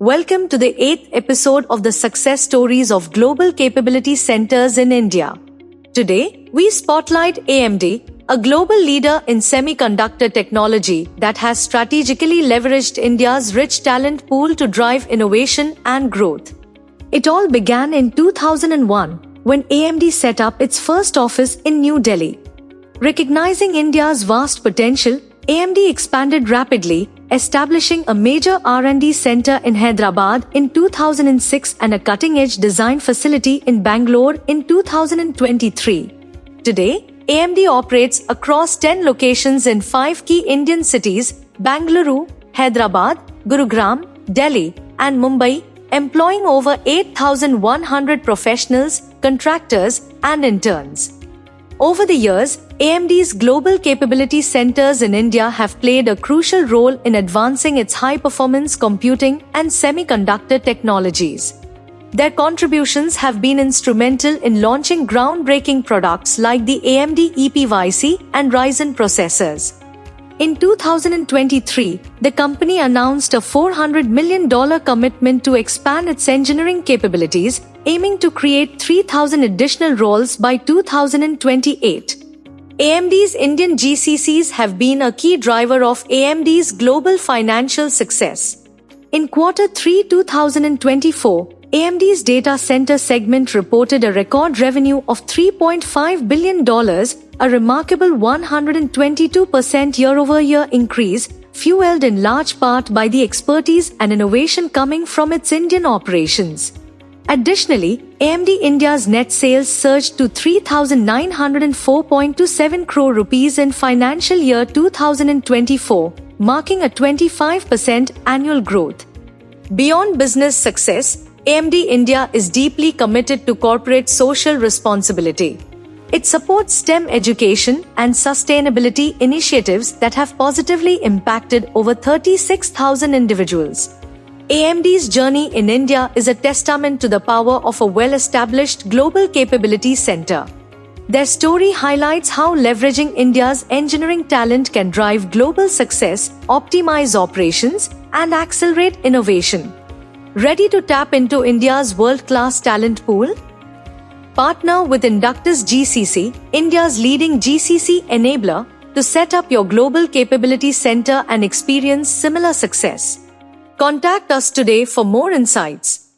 Welcome to the 8th episode of the Success Stories of Global Capability Centers in India. Today, we spotlight AMD, a global leader in semiconductor technology that has strategically leveraged India's rich talent pool to drive innovation and growth. It all began in 2001 when AMD set up its first office in New Delhi. Recognizing India's vast potential, AMD expanded rapidly, establishing a major R&D center in Hyderabad in 2006 and a cutting-edge design facility in Bangalore in 2023. Today, AMD operates across 10 locations in 5 key Indian cities: Bangalore, Hyderabad, Gurugram, Delhi, and Mumbai, employing over 8,100 professionals, contractors, and interns. Over the years, AMD's global capability centers in India have played a crucial role in advancing its high-performance computing and semiconductor technologies. Their contributions have been instrumental in launching groundbreaking products like the AMD EPYC and Ryzen processors. In 2023, the company announced a $400 million commitment to expand its engineering capabilities, aiming to create 3,000 additional roles by 2028. AMD's Indian GCCs have been a key driver of AMD's global financial success. In Q3 2024, AMD's data center segment reported a record revenue of $3.5 billion, a remarkable 122% year-over-year increase, fueled in large part by the expertise and innovation coming from its Indian operations. Additionally, AMD India's net sales surged to 3,904.27 crore rupees in financial year 2024, marking a 25% annual growth. Beyond business success, AMD India is deeply committed to corporate social responsibility. It supports STEM education and sustainability initiatives that have positively impacted over 36,000 individuals. AMD's journey in India is a testament to the power of a well-established global capability center. Their story highlights how leveraging India's engineering talent can drive global success, optimize operations, and accelerate innovation. Ready to tap into India's world-class talent pool? Partner with Inductus GCC, India's leading GCC enabler, to set up your global capability center and experience similar success. Contact us today for more insights.